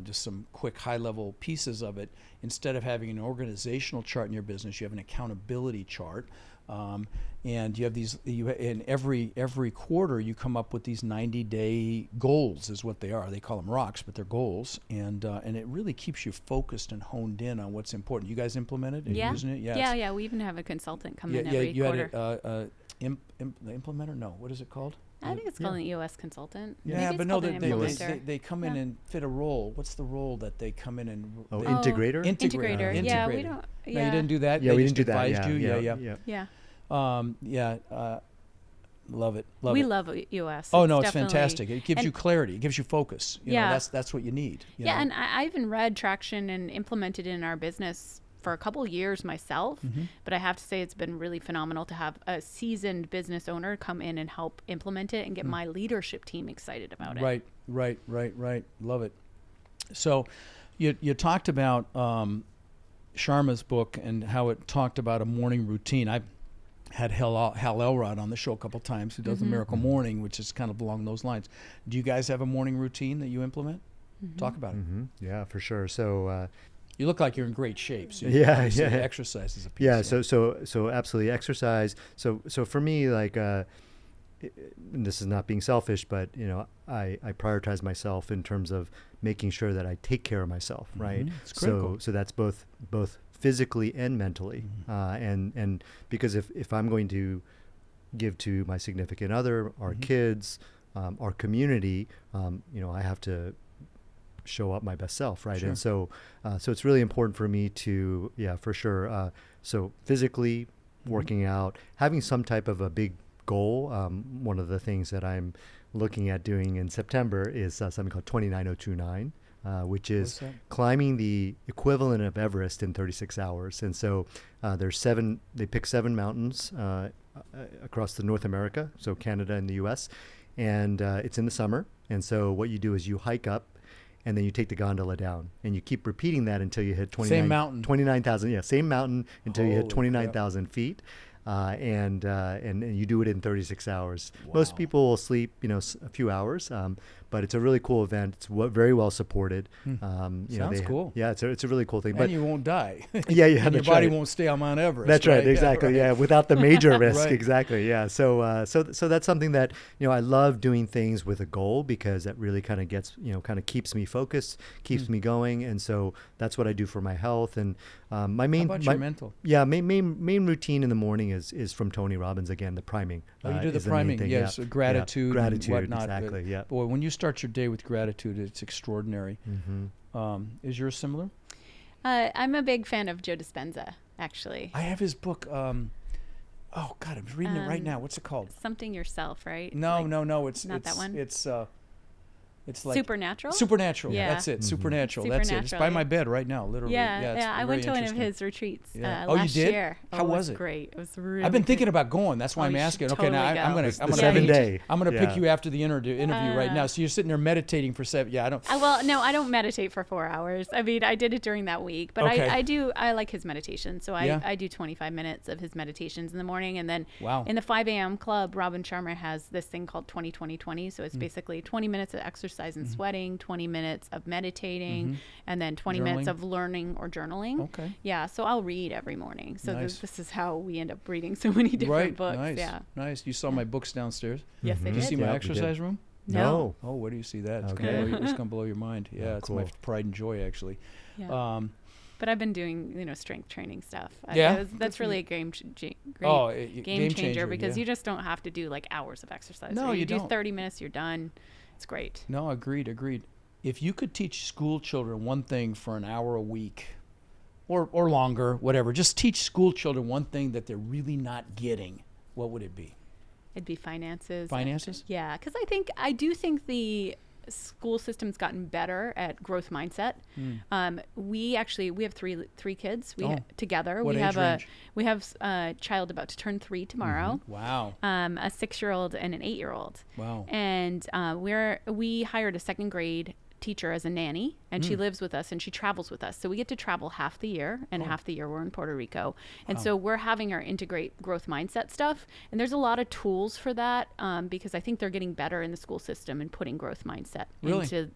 B: just some quick high-level pieces of it. Instead of having an organizational chart in your business, you have an accountability chart. And you have these. In every quarter, you come up with these 90-day goals, is what they are. They call them rocks, but they're goals, and it really keeps you focused and honed in on what's important. You guys implement it? Are you using it?
C: Yeah. We even have a consultant come in every
B: you
C: quarter.
B: had the implementer? No, what is it called?
C: I think it's called an EOS consultant.
B: Yeah,
C: Maybe
B: but
C: it's
B: no,
C: called an implementer.
B: they come in and fit a role. What's the role that they come in and?
A: Integrator.
C: Integrator. Yeah, we don't.
B: No, you didn't do that.
A: Yeah,
B: they
A: we
B: just
A: didn't do that.
B: advised you.
C: Yeah.
B: Love it.
C: We love US.
B: Oh, no, it's fantastic. It gives you clarity. It gives you focus. You
C: Yeah.
B: know, that's what you need. You know?
C: And I even read traction and implemented in our business for a couple years myself, but I have to say it's been really phenomenal to have a seasoned business owner come in and help implement it and get my leadership team excited about it.
B: Right. Love it. So you talked about Sharma's book and how it talked about a morning routine. I've had Hal Elrod on the show a couple times, who does the Miracle Morning, which is kind of along those lines. Do you guys have a morning routine that you implement? Talk about it.
A: Yeah, for sure. So
B: you look like you're in great shape. So exercise is a piece.
A: Yeah, so absolutely exercise. So for me, like, and this is not being selfish, but I prioritize myself in terms of making sure that I take care of myself, right?
B: It's critical.
A: So that's both physically and mentally, and because if I'm going to give to my significant other, our kids, our community, I have to show up my best self, right?
B: Sure.
A: And so it's really important for me to, for sure. So physically working out, having some type of a big goal. One of the things that I'm looking at doing in September is something called 29029, which is climbing the equivalent of Everest in 36 hours. And so they pick 7 mountains across the North America, so Canada and the US, and it's in the summer. And so what you do is you hike up, and then you take the gondola down, and you keep repeating that until you hit 29,000. Yeah, same mountain until you hit 29,000 feet. And you do it in 36 hours.
B: Wow.
A: Most people will sleep, a few hours, but it's a really cool event. It's very well supported.
B: Sounds cool.
A: Yeah, it's a really cool thing.
B: And
A: but
B: you won't die.
A: And
B: your body won't stay on Mount Everest.
A: That's right, exactly. Yeah, without the major risk,
B: Right.
A: exactly. Yeah. So that's something that I love doing things with a goal, because that really kind of gets kind of keeps me focused, keeps me going, and so that's what I do for my health. And my main
B: How about your mental?
A: Yeah, main routine in the morning is from Tony Robbins again, the priming.
B: Oh, you do the
A: is main
B: priming,
A: thing,
B: yes, gratitude,
A: gratitude,
B: and whatnot.
A: exactly. Yeah.
B: Boy, when you start your day with gratitude, it's extraordinary. Is yours similar?
C: I'm a big fan of Joe Dispenza, actually.
B: I have his book. Oh God, I'm reading it right now. What's it called?
C: Something Yourself, right?
B: No. It's
C: not that one.
B: It's like
C: Supernatural.
B: Supernatural.
C: Yeah.
B: That's it. Supernatural. That's it. It's by my bed right now, literally.
C: Yeah. I went to one of
B: interesting.
C: his retreats
B: Yeah.
C: last
B: you did?
C: year.
B: How was
C: it?
B: it?
C: Great. It was really.
B: I've been thinking
C: great.
B: about going. That's why I'm
C: you
B: asking.
C: should
B: Okay, now
C: totally
B: I'm
C: go.
B: gonna.
A: The
B: I'm gonna
A: 7
B: pick-
A: day.
B: I'm gonna
A: Yeah.
B: pick you after the interview right now. So you're sitting there meditating for 7. Yeah, I don't.
C: Well, no, I don't meditate for 4 hours. I mean, I did it during that week, but
B: Okay.
C: I like his meditation. So
B: Yeah.
C: I do 25 minutes of his meditations in the morning. And then
B: Wow.
C: in the 5 a.m. club, Robin Sharma has this thing called 20-20-20. So it's basically 20 minutes of exercise and sweating, 20 minutes of meditating, and then 20 minutes
B: Journaling?
C: of learning or journaling.
B: Okay.
C: Yeah. So I'll read every morning. So
B: Nice.
C: this is how we end up reading so many different
B: Right.
C: books.
B: Nice.
C: Yeah.
B: Nice. You saw my books downstairs.
C: Yes, I
B: Did you
C: did.
B: see my
A: Yeah, we
B: exercise
A: did.
B: room?
C: No.
B: Oh, where do you see that? It's
A: Okay.
B: gonna blow your mind. Yeah, it's my
A: cool.
B: pride and joy, actually.
C: Yeah. But I've been doing, strength training stuff.
B: Yeah?
C: That's really a game
B: Game
C: changer because
B: yeah.
C: you just don't have to do like hours of exercise.
B: No,
C: right?
B: you
C: do
B: don't.
C: 30 minutes, you're done. It's great.
B: No, agreed. If you could teach school children one thing for an hour a week, or longer, whatever, just teach school children one thing that they're really not getting, what would it be?
C: It'd be finances.
B: Finances?
C: Yeah, because I do think the school system's gotten better at growth mindset. We have three kids. Together.
B: What
C: we
B: age
C: have
B: range?
C: we have a child about to turn 3 tomorrow.
B: Wow.
C: A 6-year-old and an 8-year-old.
B: Wow.
C: And we hired a 2nd grade teacher as a nanny, and she lives with us and she travels with us. So we get to travel half the year, and half the year we're in Puerto Rico. And so we're having her integrate growth mindset stuff. And there's a lot of tools for that because I think they're getting better in the school system and putting growth mindset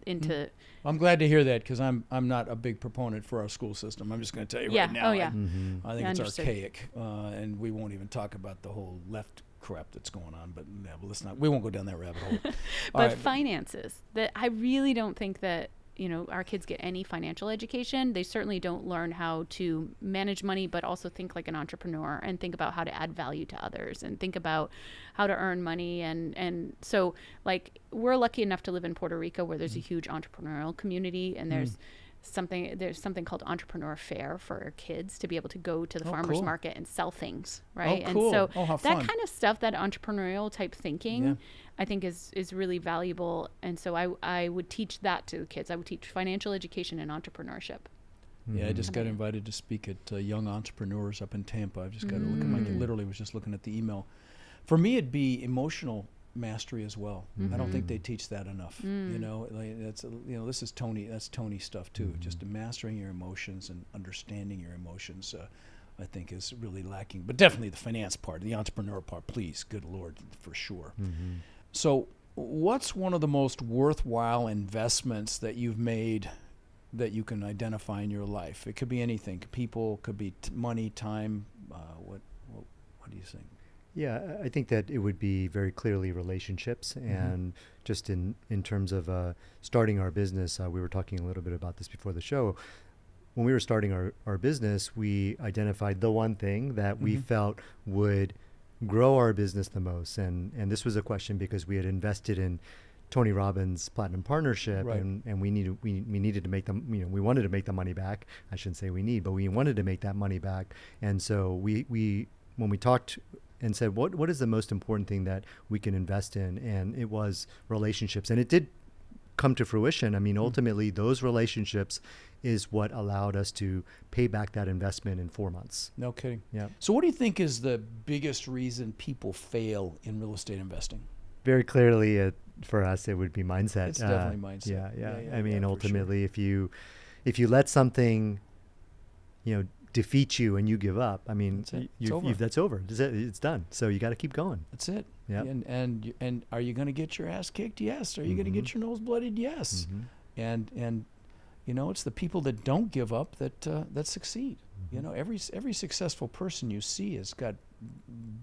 C: into.
B: I'm glad to hear that because I'm not a big proponent for our school system. I'm just going to tell you right now.
C: Oh, yeah.
B: I think it's
C: Understood.
B: archaic, and we won't even talk about the whole left crap that's going on. But we won't go down that rabbit hole.
C: But finances, that I really don't think that our kids get any financial education. They certainly don't learn how to manage money, but also think like an entrepreneur and think about how to add value to others and think about how to earn money. And so like we're lucky enough to live in Puerto Rico where there's a huge entrepreneurial community and there's there's something called entrepreneur fair for kids to be able to go to the farmer's
B: cool.
C: market and sell things, right?
B: Oh, cool.
C: And so
B: how
C: that
B: fun.
C: kind of stuff, that entrepreneurial type thinking,
B: Yeah.
C: I think is really valuable. And so I would teach that to kids. I would teach financial education and entrepreneurship.
B: Yeah, I just got invited to speak at Young Entrepreneurs up in Tampa. I've just got to look at literally was just looking at the email. For me, it'd be emotional mastery as well. I don't think they teach that enough. You know, like that's this is that's Tony stuff too. Just mastering your emotions and understanding your emotions, I think is really lacking. But definitely the finance part, the entrepreneur part, please, good Lord, for sure. So, what's one of the most worthwhile investments that you've made that you can identify in your life? It could be anything. People, could be money, time. What do you think?
A: Yeah, I think that it would be very clearly relationships, and just in terms of starting our business, we were talking a little bit about this before the show. When we were starting our business, we identified the one thing that we felt would grow our business the most, and this was a question because we had invested in Tony Robbins' Platinum Partnership,
B: Right.
A: and we needed to make them, we wanted to make the money back. I shouldn't say we need, but we wanted to make that money back. And so we when we talked and said, what is the most important thing that we can invest in? And it was relationships. And it did come to fruition. I mean, ultimately, those relationships is what allowed us to pay back that investment in 4 months.
B: No kidding.
A: Yeah.
B: So what do you think is the biggest reason people fail in real estate investing?
A: Very clearly, for us, it would be mindset.
B: It's definitely mindset.
A: Yeah. I mean,
B: for
A: ultimately, if you let something, defeat you and you give up, I mean,
B: That's it. It's over.
A: that's over. It's done. So you got to keep going.
B: That's it.
A: Yep.
B: And are you going to get your ass kicked? Yes. Are you going to get your nose bloodied? Yes. And it's the people that don't give up that succeed. Every successful person you see has got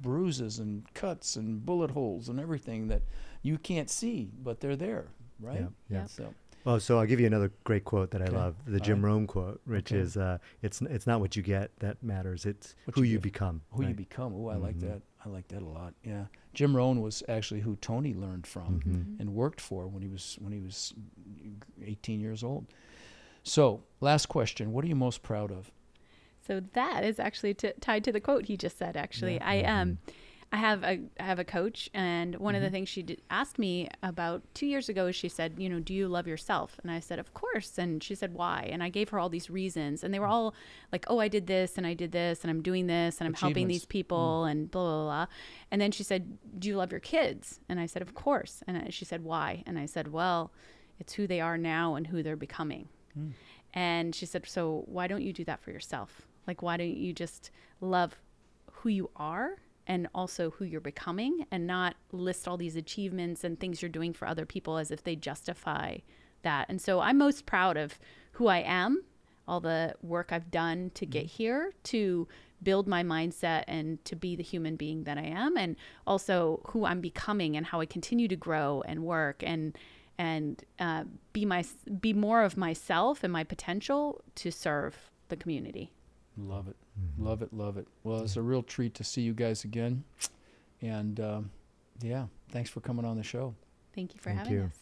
B: bruises and cuts and bullet holes and everything that you can't see, but they're there, right?
A: Yeah.
B: So.
A: Well, so I'll give you another great quote that I love, the Jim
B: right.
A: Rohn quote, which is, it's not what you get that matters, it's who you become.
B: Who you become. Oh, I like that. I like that a lot. Yeah. Jim Rohn was actually who Tony learned from and worked for when he was 18 years old. So, last question. What are you most proud of?
C: So that is actually tied to the quote he just said. Actually,
B: Yeah.
C: I have a coach, and one of the things she asked me about 2 years ago is she said, do you love yourself? And I said, of course. And she said, why? And I gave her all these reasons, and they were all like, oh, I did this, and I did this, and I'm doing this, and I'm helping these people, and blah, blah, blah. And then she said, do you love your kids? And I said, of course. And she said, why? And I said, well, it's who they are now and who they're becoming. And she said, so why don't you do that for yourself? Like, why don't you just love who you are and also who you're becoming, and not list all these achievements and things you're doing for other people as if they justify that. And so I'm most proud of who I am, all the work I've done to get here, to build my mindset and to be the human being that I am, and also who I'm becoming and how I continue to grow and work and be more of myself and my potential to serve the community.
B: Love it. Love it. Love it. Well, it's a real treat to see you guys again. And thanks for coming on the show.
C: Thank you for having us.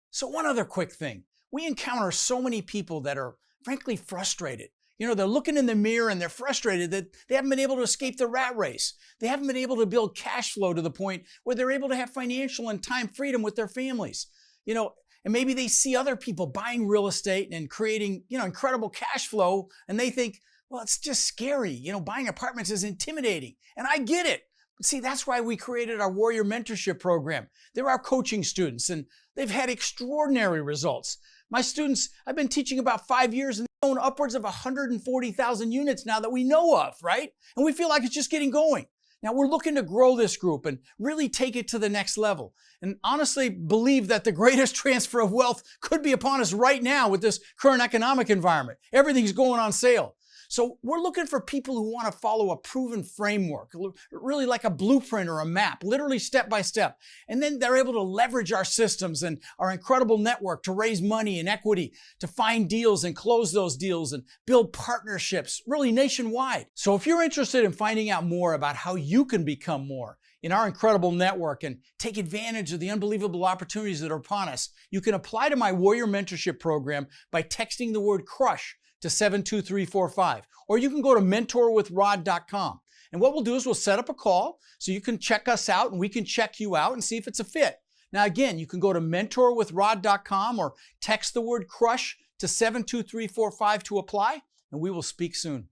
D: So one other quick thing. We encounter so many people that are frankly frustrated. They're looking in the mirror and they're frustrated that they haven't been able to escape the rat race. They haven't been able to build cash flow to the point where they're able to have financial and time freedom with their families. And maybe they see other people buying real estate and creating, incredible cash flow, and they think, well, it's just scary. Buying apartments is intimidating. And I get it. But see, that's why we created our Warrior Mentorship Program. They're our coaching students, and they've had extraordinary results. My students, I've been teaching about 5 years, and they own upwards of 140,000 units now that we know of, right? And we feel like it's just getting going. Now, we're looking to grow this group and really take it to the next level. And honestly believe that the greatest transfer of wealth could be upon us right now with this current economic environment. Everything's going on sale. So we're looking for people who want to follow a proven framework, really like a blueprint or a map, literally step by step. And then they're able to leverage our systems and our incredible network to raise money and equity, to find deals and close those deals and build partnerships, really nationwide. So if you're interested in finding out more about how you can become more in our incredible network and take advantage of the unbelievable opportunities that are upon us, you can apply to my Warrior Mentorship Program by texting the word CRUSH to 72345. Or you can go to mentorwithrod.com. And what we'll do is we'll set up a call so you can check us out and we can check you out and see if it's a fit. Now again, you can go to mentorwithrod.com or text the word CRUSH to 72345 to apply, and we will speak soon.